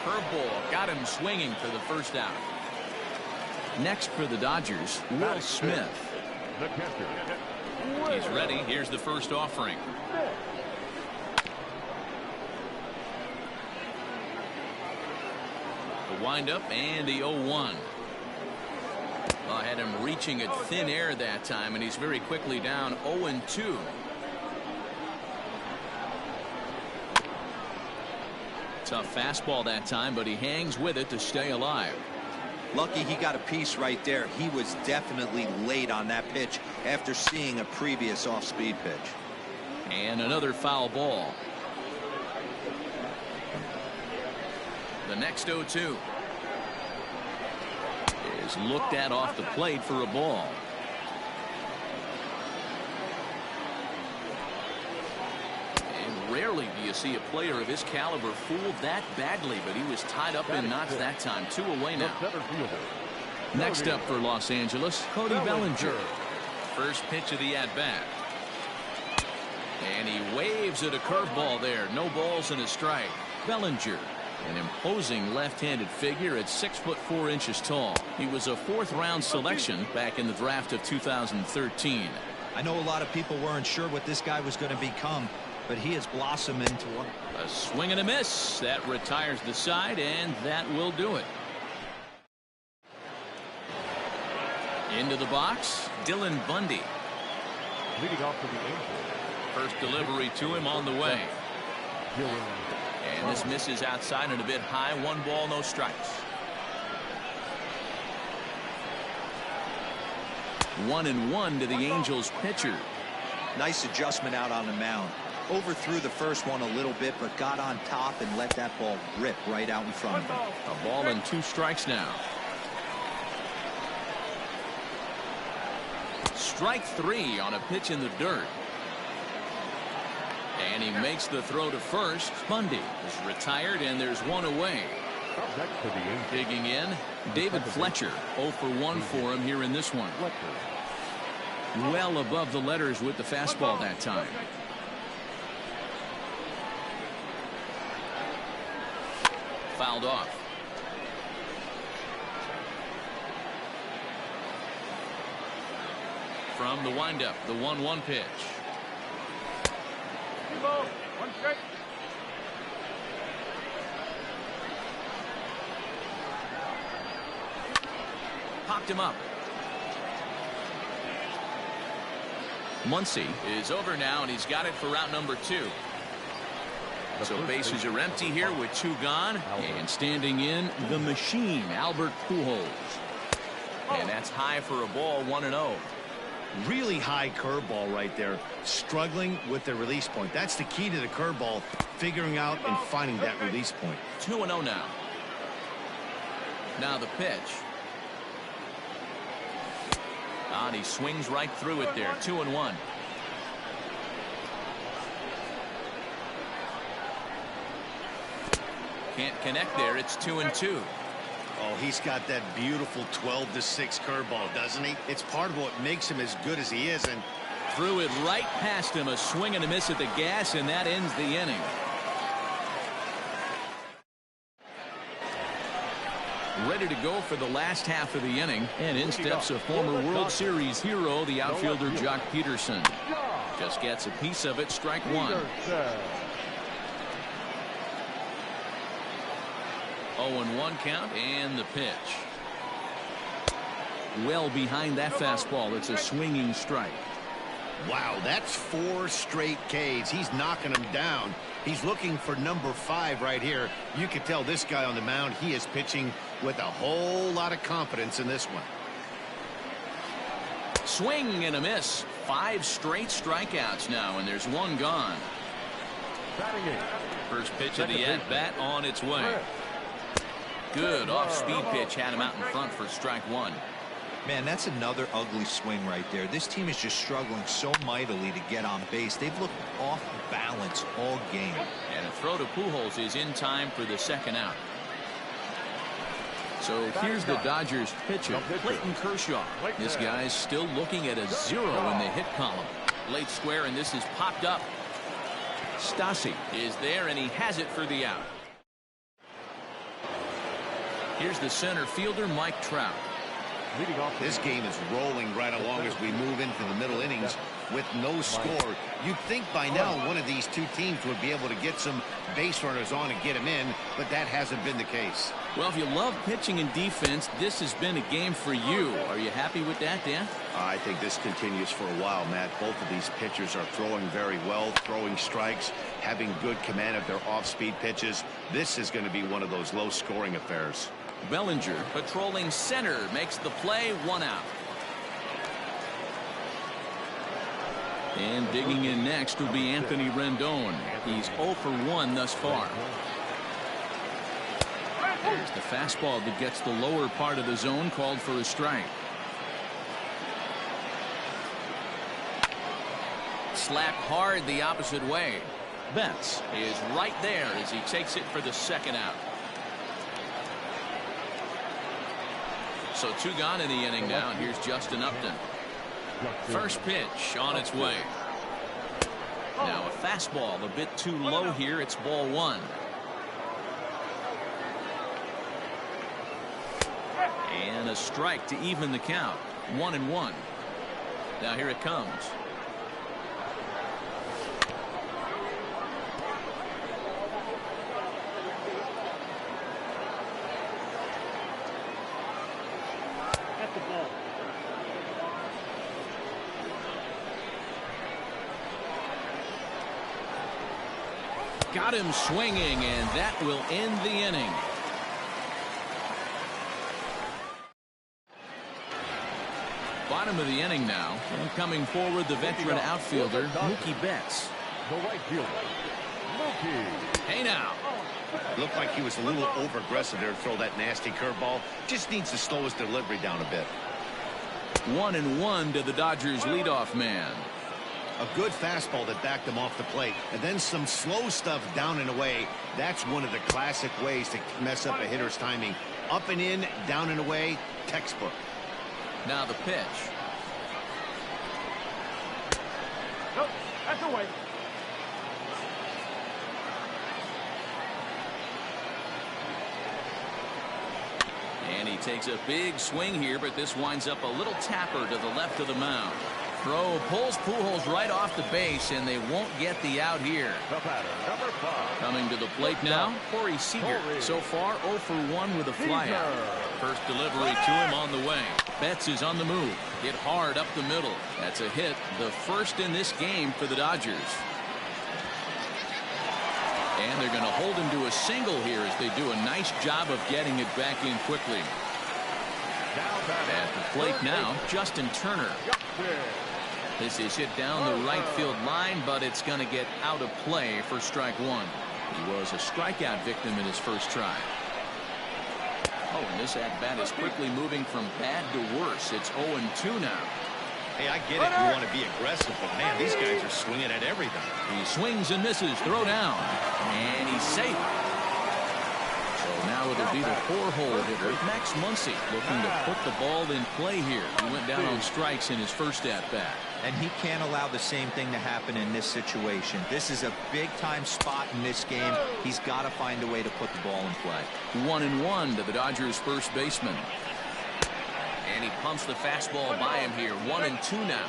Curveball got him swinging for the first out. Next for the Dodgers, Will Smith. He's ready. Here's the first offering. The windup and the 0-1. Well, I had him reaching at thin air that time, and he's very quickly down 0-2. Tough fastball that time, but he hangs with it to stay alive. Lucky he got a piece right there. He was definitely late on that pitch after seeing a previous off-speed pitch. And another foul ball. The next 0-2 is looked at off the plate for a ball. And rarely do you see a player of his caliber fooled that badly, but he was tied up in knots that time. 2 away now. Next up for Los Angeles, Cody Bellinger. First pitch of the at-bat. And he waves at a curveball there. No balls and a strike. Bellinger, an imposing left-handed figure at 6'4" tall. He was a 4th-round selection back in the draft of 2013. I know a lot of people weren't sure what this guy was going to become, but he has blossomed into one. A swing and a miss. That retires the side, and that will do it. Into the box, Dylan Bundy. Leading off for the Angels. First delivery to him on the way. And this misses outside and a bit high. 1 ball, no strikes. 1-1 to the Angels pitcher. Nice adjustment out on the mound. Overthrew the first one a little bit, but got on top and let that ball rip right out in front of him. A ball and 2 strikes now. Strike 3 on a pitch in the dirt. And he makes the throw to first. Bundy is retired, and there's 1 away. Digging in, David Fletcher. 0 for 1 for him here in this one. Well above the letters with the fastball that time. Fouled off. From the windup, the 1-1 pitch. Popped him up. Muncy is over now, and he's got it for route number 2. So bases are empty here with 2 gone. And standing in, the machine, Albert Pujols. And that's high for a ball, 1-0. Really high curveball right there. Struggling with the release point. That's the key to the curveball, figuring out and finding that release point. 2-0 now. Now the pitch. And he swings right through it there. 2-1. Can't connect there. It's 2-2. Oh, he's got that beautiful 12-6 curveball, doesn't he? It's part of what makes him as good as he is, and threw it right past him. A swing and a miss at the gas, and that ends the inning. Ready to go for the last half of the inning, and in steps a former World Series hero, the outfielder Jock Peterson. Just gets a piece of it. Strike 1. 0-1 count, and the pitch. Well behind that fastball. It's a swinging strike. Wow, that's 4 straight Ks. He's knocking them down. He's looking for number 5 right here. You can tell this guy on the mound, he is pitching with a whole lot of confidence in this one. Swing and a miss. 5 straight strikeouts now, and there's 1 gone. First pitch of the at-bat on its way. Good off-speed pitch, had him out in front for strike 1. Man, that's another ugly swing right there. This team is just struggling so mightily to get on base. They've looked off balance all game. And a throw to Pujols is in time for the second out. So here's the Dodgers pitcher, Clayton Kershaw. This guy's still looking at a 0 in the hit column. Late square, and this is popped up. Stassi is there, and he has it for the out. Here's the center fielder, Mike Trout. This game is rolling right along as we move into the middle innings with no score. You'd think by now one of these two teams would be able to get some base runners on and get them in, but that hasn't been the case. Well, if you love pitching and defense, this has been a game for you. Are you happy with that, Dan? I think this continues for a while, Matt. Both of these pitchers are throwing very well, throwing strikes, having good command of their off-speed pitches. This is going to be one of those low-scoring affairs. Bellinger patrolling center makes the play, 1 out. And digging in next will be Anthony Rendon. He's 0 for 1 thus far. There's the fastball that gets the lower part of the zone, called for a strike. Slapped hard the opposite way. Betts is right there as he takes it for the 2nd out. So 2 gone in the inning now, and here's Justin Upton. First pitch on its way. Now a fastball a bit too low here. It's ball 1. And a strike to even the count. 1-1. Now here it comes. Got him swinging, and that will end the inning. Bottom of the inning now, and coming forward, the veteran outfielder Mookie Betts. The right fielder, Mookie. Hey now. Looked like he was a little over-aggressive there to throw that nasty curveball. Just needs to slow his delivery down a bit. 1-1 to the Dodgers leadoff man. A good fastball that backed him off the plate, and then some slow stuff down and away. That's one of the classic ways to mess up a hitter's timing. Up and in, down and away, textbook. Now the pitch. Nope, that's away. And he takes a big swing here, but this winds up a little tapper to the left of the mound. Throw pulls Pujols right off the base, and they won't get the out here. The batter, number 5. Coming to the plate now, Corey Seager. So far 0 for 1 with a flyout. First delivery to him on the way. Betts is on the move. Hit hard up the middle. That's a hit, the first in this game for the Dodgers. And they're going to hold him to a single here as they do a nice job of getting it back in quickly. At the plate now, Justin Turner. This is hit down the right field line, but it's going to get out of play for strike 1. He was a strikeout victim in his first try. Oh, and this at-bat is quickly moving from bad to worse. It's 0-2 now. Hey, I get it. You want to be aggressive, but man, these guys are swinging at everything. He swings and misses. Throw down. And he's safe. So now it'll be the 4-hole hitter, Max Muncy, looking to put the ball in play here. He went down on strikes in his first at-bat. And he can't allow the same thing to happen in this situation. This is a big-time spot in this game. He's got to find a way to put the ball in play. 1-1 to the Dodgers first baseman. And he pumps the fastball by him here. 1-2 now.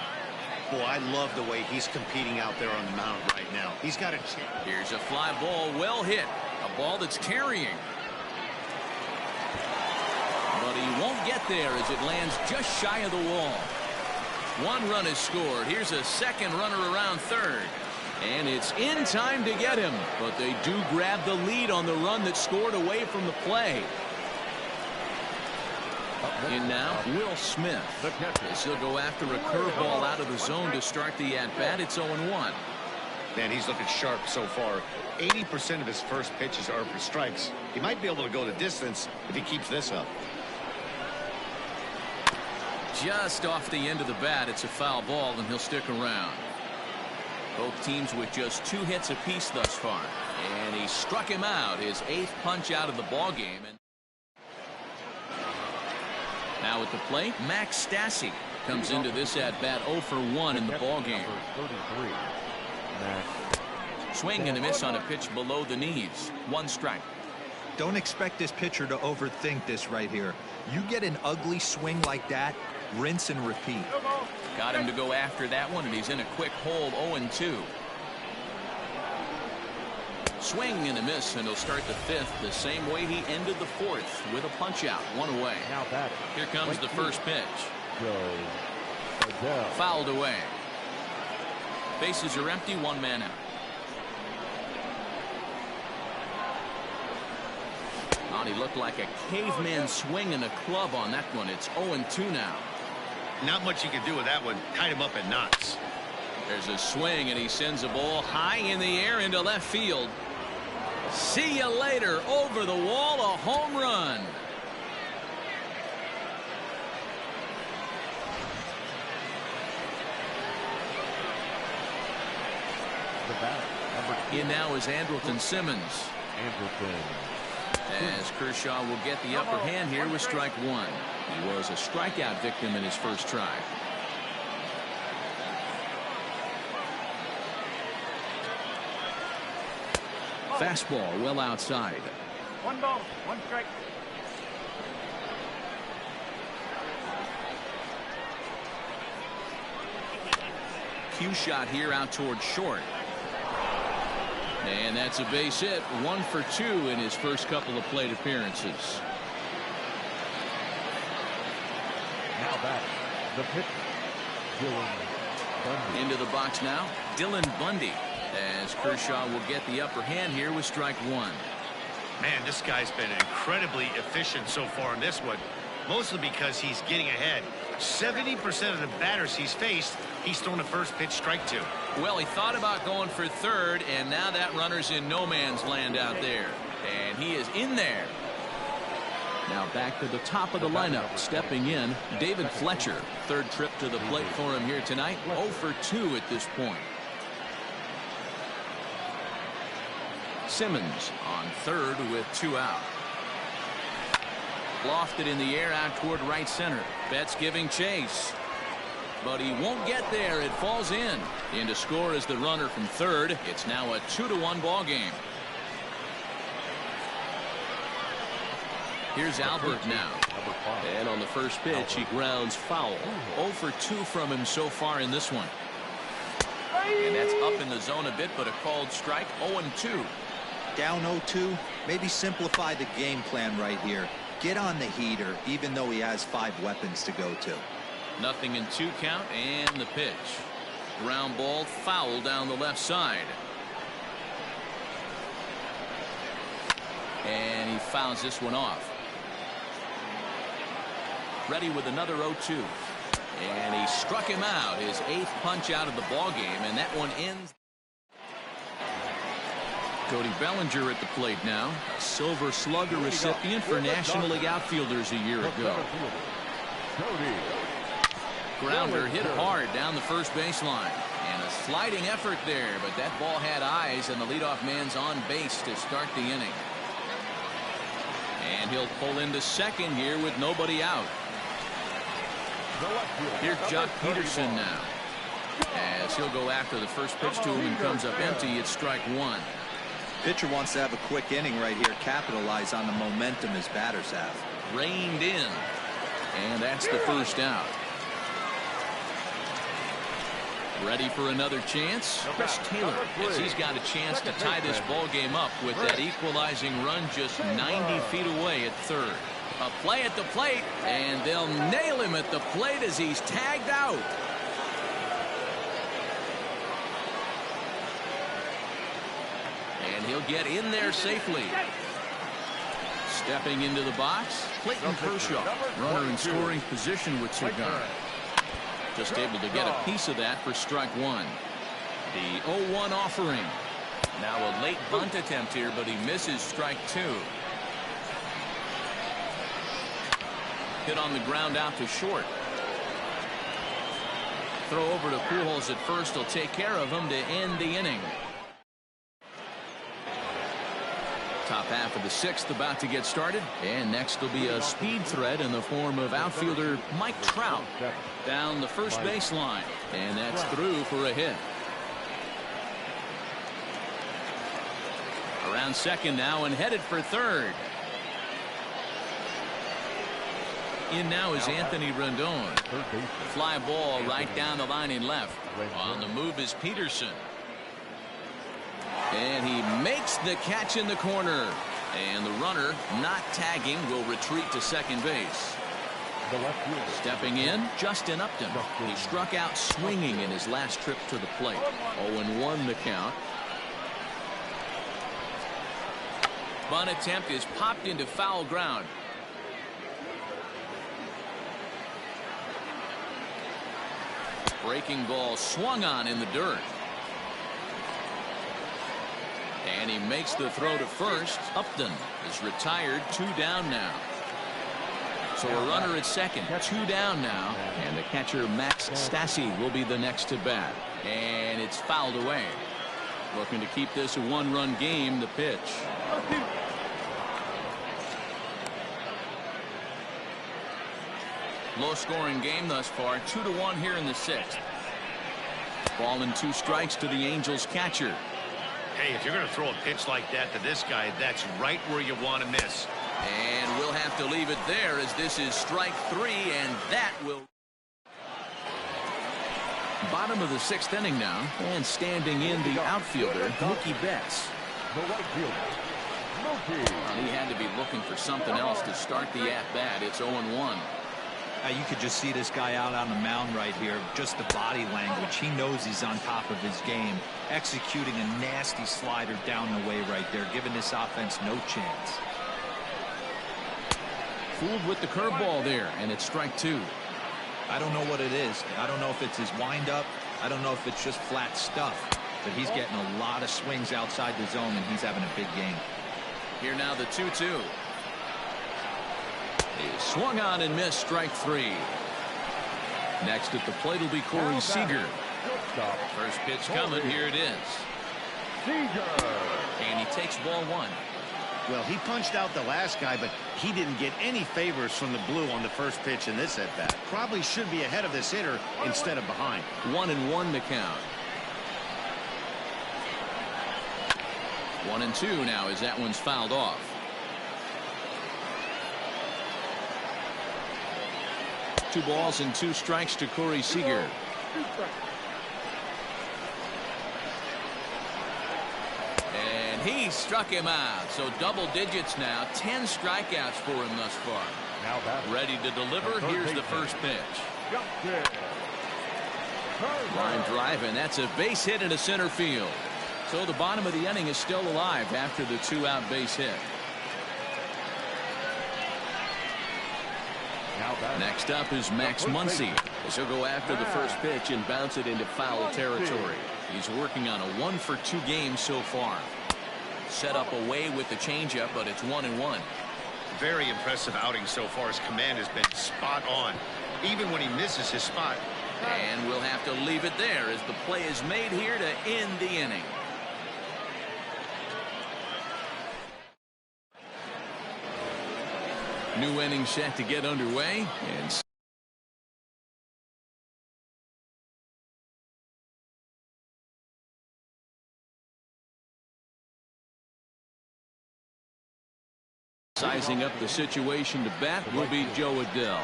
Boy, I love the way he's competing out there on the mound right now. He's got a chance. Here's a fly ball, well hit. A ball that's carrying. But he won't get there as it lands just shy of the wall. 1 run is scored. Here's a second runner around third. And it's in time to get him. But they do grab the lead on the run that scored away from the play. In now, Will Smith. As he'll go after a curveball out of the zone to start the at-bat. It's 0-1. Man, he's looking sharp so far. 80% of his first pitches are for strikes. He might be able to go the distance if he keeps this up. Just off the end of the bat, it's a foul ball, and he'll stick around. Both teams with just 2 hits apiece thus far. And he struck him out, his 8th punch out of the ballgame. Now at the plate, Max Stassi comes into this at-bat 0 for 1 in the ballgame. Swing and a miss on a pitch below the knees. 1 strike. Don't expect this pitcher to overthink this right here. You get an ugly swing like that, rinse and repeat. Got him to go after that one, and he's in a quick hold, 0-2. Swing and a miss, and he'll start the fifth the same way he ended the fourth, with a punch out, one away. Now batting. Here comes the first pitch. Adele. Fouled away. Bases are empty, one man out. Oh, he looked like a caveman swinging a club on that one. It's 0-2 now. Not much you can do with that one. Tied him up in knots. There's a swing, and he sends a ball high in the air into left field. See you later. Over the wall, a home run. The bat. In now is Andrelton Simmons. Andrelton. As Kershaw will get the upper hand here with strike one. He was a strikeout victim in his first try. Fastball well outside. 1 ball, 1 strike. Cue shot here out toward short. And that's a base hit. 1 for 2 in his first couple of plate appearances. Now back. The pitch. Dylan Bundy. Into the box now, Dylan Bundy. As Kershaw will get the upper hand here with strike one. Man, this guy's been incredibly efficient so far in this one. Mostly because he's getting ahead. 70% of the batters he's faced, he's thrown a first pitch strike to. Well, he thought about going for third, and now that runner's in no man's land out there. And he is in there. Now back to the top of the lineup. Stepping in, David Fletcher. Third trip to the plate for him here tonight. 0 for 2 at this point. Simmons on third with 2 out. Lofted in the air out toward right center. Betts giving chase. But he won't get there. It falls in. In to score is the runner from third. It's now a 2-1 ball game. Here's Albert now. And on the first pitch, he grounds foul. 0 for 2 from him so far in this one. And that's up in the zone a bit, but a called strike. 0-2. Down 0-2. Maybe simplify the game plan right here. Get on the heater, even though he has 5 weapons to go to. Nothing in 2 count, and the pitch. Ground ball foul down the left side. And he fouls this one off. Ready with another 0-2. And he struck him out. His 8th punch out of the ball game, and that one ends. Cody Bellinger at the plate now. A Silver Slugger recipient for National League outfielders a year ago. Grounder hit hard down the first baseline. And a sliding effort there, but that ball had eyes, and the leadoff man's on base to start the inning. And he'll pull into second here with nobody out. Here's Jock Peterson now. As he'll go after the first pitch to him and comes up empty. It's strike one. Pitcher wants to have a quick inning right here. Capitalize on the momentum his batters have. Reined in. And that's the first out. Ready for another chance? Chris Taylor, as he's got a chance to tie this ball game up with that equalizing run just 90 feet away at third. A play at the plate, and they'll nail him at the plate as he's tagged out. And he'll get in there safely. Stepping into the box, Clayton Kershaw, runner in scoring position with Cigar. Just able to get a piece of that for strike one. The 0-1 offering. Now a late bunt attempt here, but he misses strike two. Hit on the ground out to short. Throw over to Pujols at first. He'll take care of him to end the inning. Top half of the 6th about to get started, and next will be a speed threat in the form of outfielder Mike Trout down the first baseline, and that's through for a hit. Around second now and headed for third. In now is Anthony Rendon. Fly ball right down the line in left. On the move is Peterson. And he makes the catch in the corner. And the runner, not tagging, will retreat to second base. Stepping in, Justin Upton. He struck out swinging in his last trip to the plate. 0-1 the count. Bunt attempt is popped into foul ground. Breaking ball swung on in the dirt. And he makes the throw to first. Upton is retired. 2 down now. So a runner at second. 2 down now. And the catcher Max Stassi will be the next to bat. And it's fouled away. Looking to keep this a 1-run game. The pitch. Low scoring game thus far. 2-1 here in the 6th. Ball and 2 strikes to the Angels catcher. Hey, if you're going to throw a pitch like that to this guy, that's right where you want to miss. And we'll have to leave it there as this is strike 3, and that will. Bottom of the 6th inning now, and standing in the outfielder, Mookie Betts. He had to be looking for something else to start the at-bat. It's 0-1. You could just see this guy out on the mound right here. Just the body language. He knows he's on top of his game. Executing a nasty slider down the way right there, giving this offense no chance. Fooled with the curveball there, and it's strike 2. I don't know what it is. I don't know if it's his windup. I don't know if it's just flat stuff. But he's getting a lot of swings outside the zone, and he's having a big game. Here now the 2-2. He swung on and missed, strike 3. Next at the plate will be Corey Seager. First pitch coming. Here it is. And he takes ball 1. Well, he punched out the last guy, but he didn't get any favors from the blue on the first pitch in this at-bat. Probably should be ahead of this hitter instead of behind. 1-1 to count. 1-2 now as that one's fouled off. Two balls and 2 strikes to Corey Seager. And he struck him out. So double digits now. 10 strikeouts for him thus far. Ready to deliver. Here's the first pitch. Line drive, and that's a base hit into center field. So the bottom of the inning is still alive after the 2-out base hit. Next up is Max Muncy, as he'll go after the first pitch and bounce it into foul territory. He's working on a 1-for-2 game so far. Set up away with the changeup, but it's 1-1. Very impressive outing so far. His command has been spot on, even when he misses his spot. And we'll have to leave it there as the play is made here to end the inning. New inning set to get underway, and sizing up the situation to bat will be Joe Adell.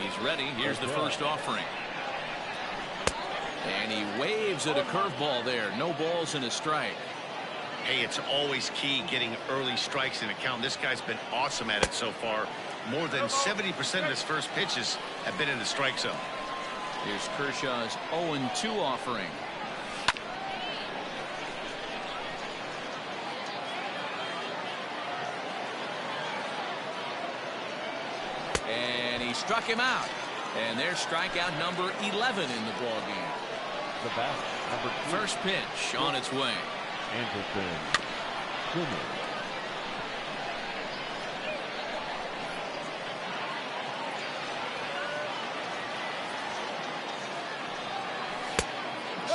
He's ready. Here's the first offering. And he waves at a curveball there. No balls and a strike. Hey, it's always key getting early strikes in a count. This guy's been awesome at it so far. More than 70% of his first pitches have been in the strike zone. Here's Kershaw's 0-2 offering. And he struck him out. And there's strikeout number 11 in the ballgame. The bat, number 2. First pitch on its way. Anderson.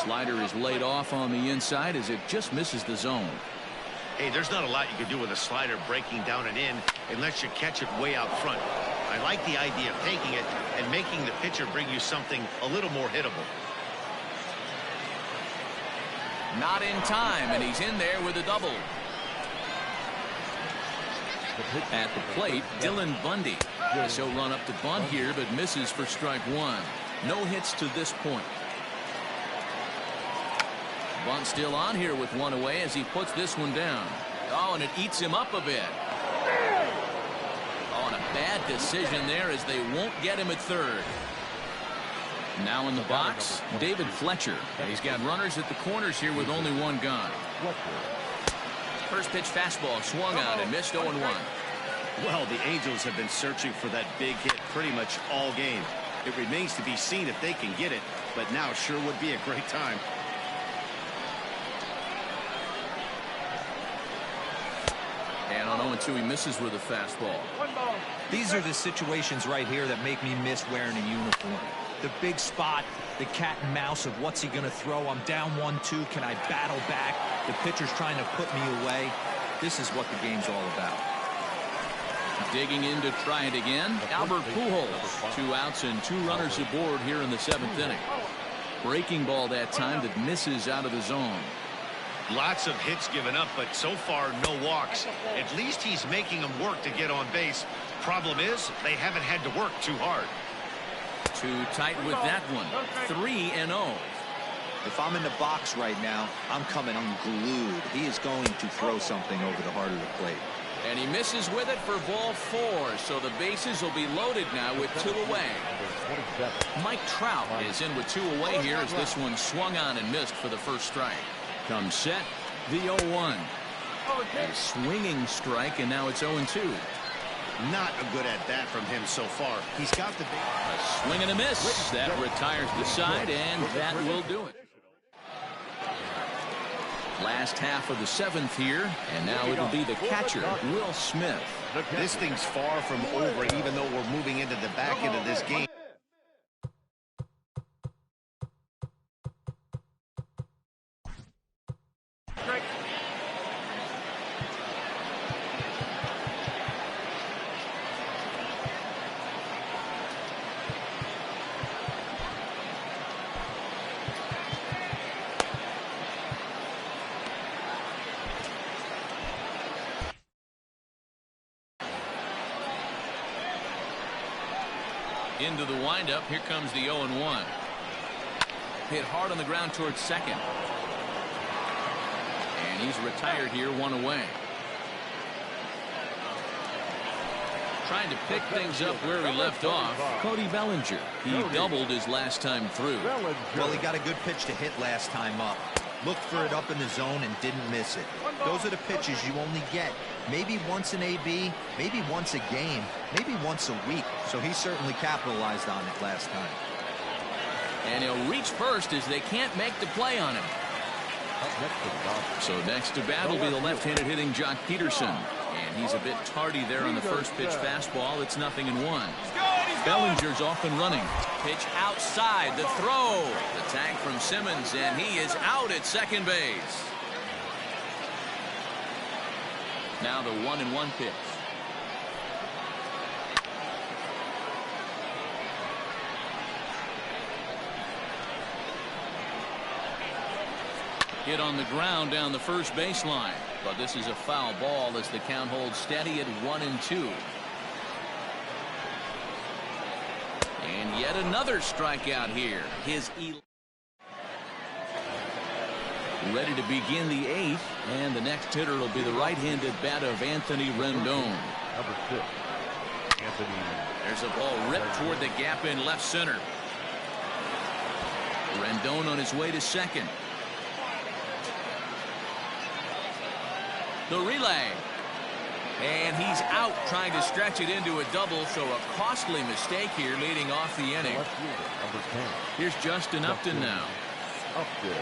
Slider is laid off on the inside as it just misses the zone. Hey, there's not a lot you can do with a slider breaking down and in unless you catch it way out front. I like the idea of taking it and making the pitcher bring you something a little more hittable. Not in time, and he's in there with a double. At the plate, Dylan Bundy. He'll run up to bunt here, but misses for strike one. No hits to this point. Bunt still on here with one away as he puts this one down. Oh, and it eats him up a bit. Oh, and a bad decision there as they won't get him at third. Now in the box, David Fletcher. He's got runners at the corners here with only one gone. First pitch fastball swung on and missed 0-1. Well, the Angels have been searching for that big hit pretty much all game. It remains to be seen if they can get it, but now sure would be a great time. And on 0-2, he misses with a fastball. These are the situations right here that make me miss wearing a uniform. The big spot, the cat and mouse of what's he going to throw. I'm down 1-2. Can I battle back? The pitcher's trying to put me away. This is what the game's all about. Digging in to try it again, Albert Pujols. 2 outs and 2 runners aboard here in the 7th inning. Breaking ball that time that misses out of the zone. Lots of hits given up, but so far no walks. At least he's making them work to get on base. Problem is, they haven't had to work too hard. Too tight with that one. 3-0. If I'm in the box right now, I'm coming unglued. He is going to throw something over the heart of the plate. And he misses with it for ball 4, so the bases will be loaded now with 2 away. Mike Trout is in with 2 away here as this one swung on and missed for the first strike. Comes set, the 0-1. A swinging strike, and now it's 0-2. Not a good at that from him so far. He's got the a swing and a miss. That retires the side, and that will do it. Last half of the 7th here, and now it'll be the catcher, Will Smith. This thing's far from over, even though we're moving into the back end of this game. Into the windup. Here comes the 0-1. Hit hard on the ground towards second. And he's retired here, 1 away. Trying to pick things up where he left off. Cody Bellinger. He doubled his last time through. Well, he got a good pitch to hit last time up. Looked for it up in the zone and didn't miss it. Those are the pitches you only get maybe once in AB, maybe once a game, maybe once a week. So he certainly capitalized on it last time. And he'll reach first as they can't make the play on him. So next to bat will be the left-handed hitting Jock Peterson. And he's a bit tardy there on the first pitch fastball. It's 0-1. Bellinger's off and running. Pitch outside. The throw. The tag from Simmons, and he is out at second base. Now the 1-1 pitch. Hit on the ground down the first baseline, but this is a foul ball as the count holds steady at 1-2. And yet another strikeout here. Ready to begin the 8th, and the next hitter will be the right-handed bat of Anthony Rendon. Number 6, Anthony. There's a ball ripped toward the gap in left center. Rendon on his way to second. The relay. And he's out trying to stretch it into a double, so a costly mistake here leading off the inning. Number 10. Here's Justin Upton now. Upton.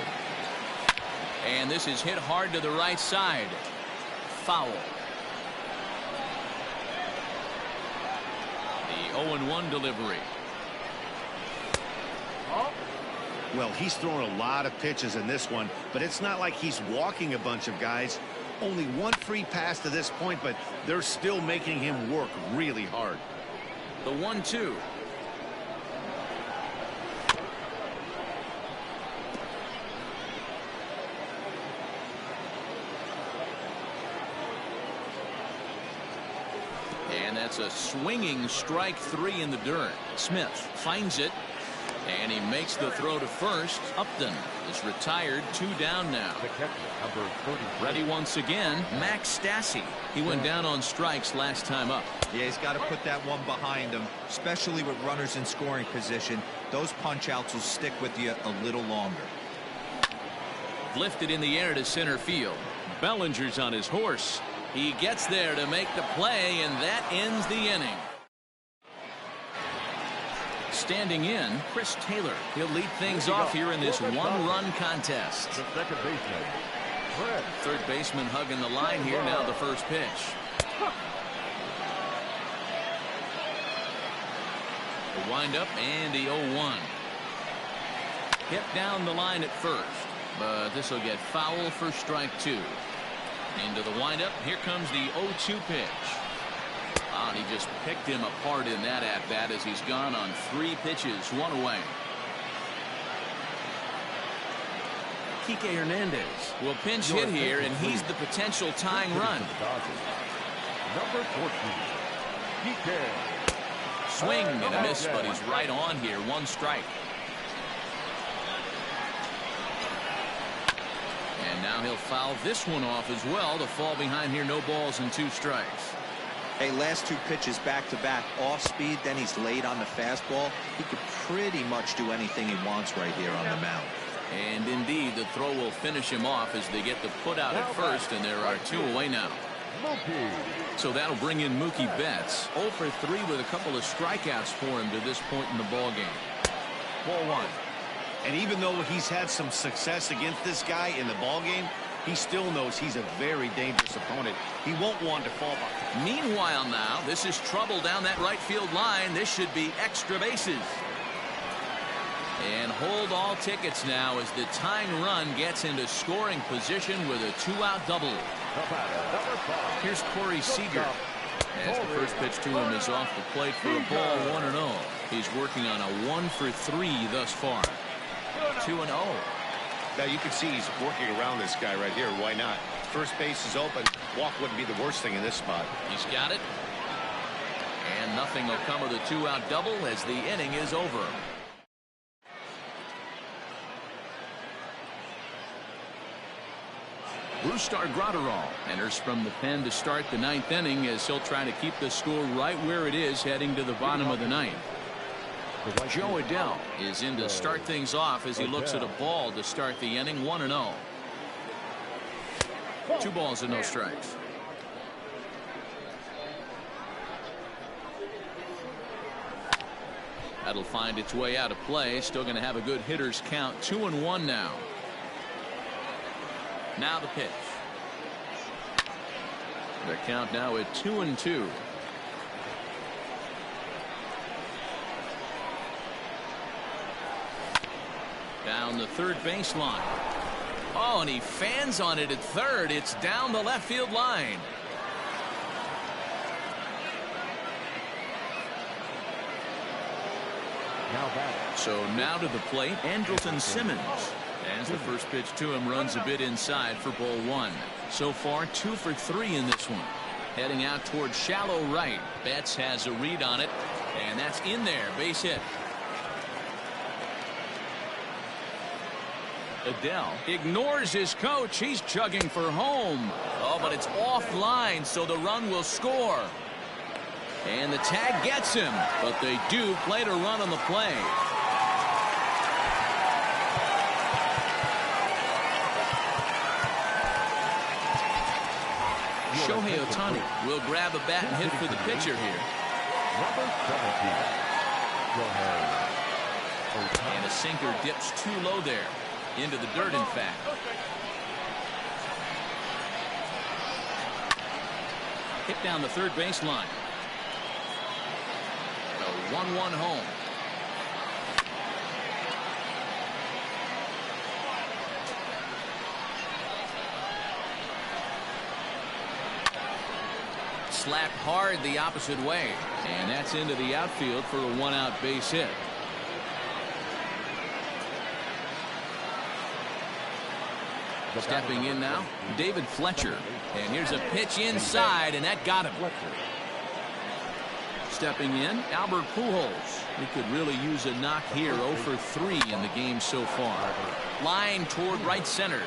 And this is hit hard to the right side. Foul. The 0-1 delivery. Well, he's thrown a lot of pitches in this one, but it's not like he's walking a bunch of guys. Only one free pass to this point, but they're still making him work really hard. The 1-2. And that's a swinging strike 3 in the dirt. Smith finds it. And he makes the throw to first. Upton is retired. 2 down now. The catcher, number 33. Ready once again, Max Stassi. He went down on strikes last time up. Yeah, he's got to put that one behind him, especially with runners in scoring position. Those punch outs will stick with you a little longer. Lifted in the air to center field. Bellinger's on his horse. He gets there to make the play, and that ends the inning. Standing in, Chris Taylor. He'll lead things off here in this one-run contest. The second baseman, Fred. Third baseman hugging the line here. Now the first pitch. The windup and the 0-1. Hit down the line at first, but this will get foul for strike 2. Into the windup. Here comes the 0-2 pitch. And he just picked him apart in that at-bat as he's gone on 3 pitches, 1 away. Kike Hernandez will pinch hit here, and he's the potential tying run. Number 14, Kike. Swing and a miss, but he's right on here. 1 strike. And now he'll foul this one off as well to fall behind here. No balls and 2 strikes. Hey, last 2 pitches back-to-back off speed, then he's laid on the fastball. He could pretty much do anything he wants right here on the mound. And indeed, the throw will finish him off as they get the put out at first, and there are 2 away now. So that'll bring in Mookie Betts. 0 for 3 with a couple of strikeouts for him to this point in the ballgame. Ball 1. And even though he's had some success against this guy in the ballgame, he still knows he's a very dangerous opponent. He won't want to fall behind. Meanwhile now, this is trouble down that right field line. This should be extra bases. And hold all tickets now as the tying run gets into scoring position with a 2-out double. Here's Corey Seager. As the first pitch to him is off the plate for a ball, 1-0. He's working on a 1 for 3 thus far. 2-0. Now you can see he's working around this guy right here. Why not? First base is open. Walk wouldn't be the worst thing in this spot. He's got it. And nothing will come of the 2-out double as the inning is over. Brustar Graterol enters from the pen to start the 9th inning as he'll try to keep the score right where it is heading to the bottom of the 9th. Joe Adell is in to start things off as he looks at a ball to start the inning. 1-0. 2 balls and no strikes. That'll find its way out of play. Still going to have a good hitter's count. 2-1 now. Now the pitch. The count now at 2-2. Down the third baseline. Oh, and he fans on it at third. It's down the left field line. So now to the plate, Andrelton Simmons. As the first pitch to him runs a bit inside for ball 1. So far 2 for 3 in this one. Heading out towards shallow right. Betts has a read on it, and that's in there. Base hit. Adell ignores his coach. He's chugging for home. Oh, but it's offline, so the run will score. And the tag gets him, but they do play to run on the play. Shohei Ohtani will grab a bat and hit for the pitcher here. Number 17, And a sinker dips too low there. Into the dirt, in fact. Hit down the third baseline. A 1-1 home. Slapped hard the opposite way. And that's into the outfield for a 1-out base hit. Stepping in now, David Fletcher. And here's a pitch inside, and that got him. Stepping in, Albert Pujols. He could really use a knock here. 0 for 3 in the game so far. Line toward right center.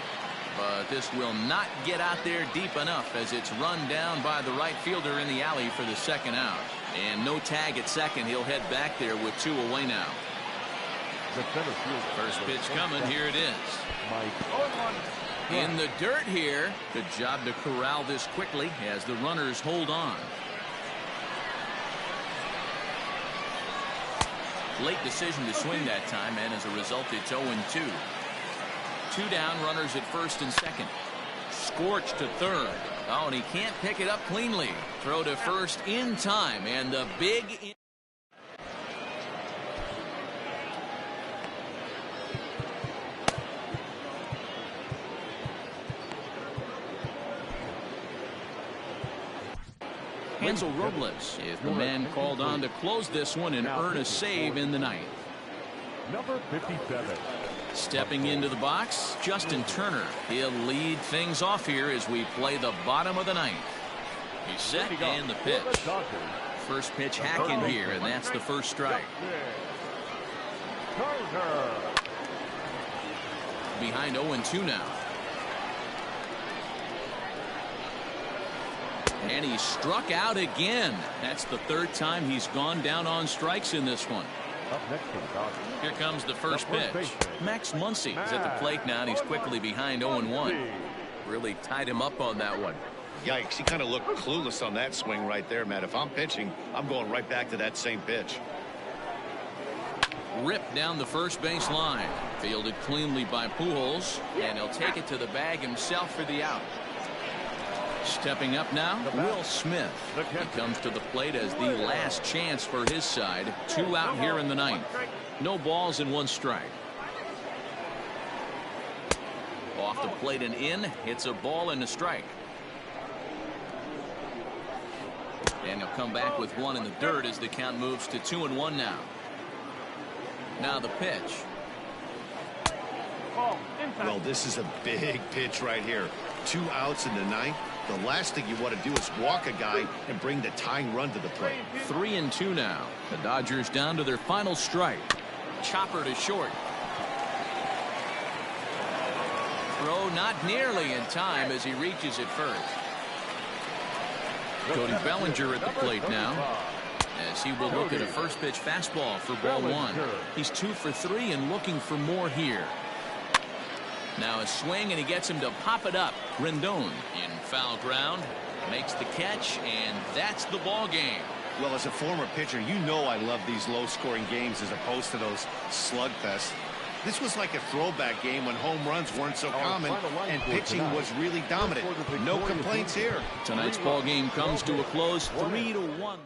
But this will not get out there deep enough as it's run down by the right fielder in the alley for the second out. And no tag at second. He'll head back there with 2 away now. First pitch coming. Here it is. In the dirt here. Good job to corral this quickly as the runners hold on. Late decision to swing that time, and as a result, it's 0-2. 2 down, runners at first and second. Scorched to third. Oh, and he can't pick it up cleanly. Throw to first in time, and the big... Hansel Robles is the man called on to close this one and earn a save in the ninth. Number 57. Stepping into the box, Justin Turner. He'll lead things off here as we play the bottom of the ninth. He's set and the pitch. First pitch hacking here, and that's the first strike. Behind 0-2 now. And he struck out again. That's the third time he's gone down on strikes in this one. Here comes the first pitch. Max Muncy is at the plate now, and he's quickly behind 0-1. Really tied him up on that one. Yikes, he kind of looked clueless on that swing right there, Matt. If I'm pitching, I'm going right back to that same pitch. Ripped down the first base line. Fielded cleanly by Pujols, and he'll take it to the bag himself for the out. Stepping up now, Will Smith. He comes to the plate as the last chance for his side. 2 out here in the ninth. No balls and 1 strike. Off the plate and in. It's a ball and a strike. And he'll come back with 1 in the dirt as the count moves to 2-1 now. Now the pitch. Well, this is a big pitch right here. 2 outs in the ninth. The last thing you want to do is walk a guy and bring the tying run to the plate. 3-2 now. The Dodgers down to their final strike. Chopper to short. Throw not nearly in time as he reaches it first. Cody Bellinger at the plate now, as he will look at a first pitch fastball for ball 1. He's 2 for 3 and looking for more here. Now a swing, and he gets him to pop it up. Rendon in foul ground, makes the catch, and that's the ball game. Well, as a former pitcher, you know I love these low-scoring games as opposed to those slugfests. This was like a throwback game when home runs weren't so common and pitching was really dominant. No complaints here. Tonight's ball game comes to a close, 3-1.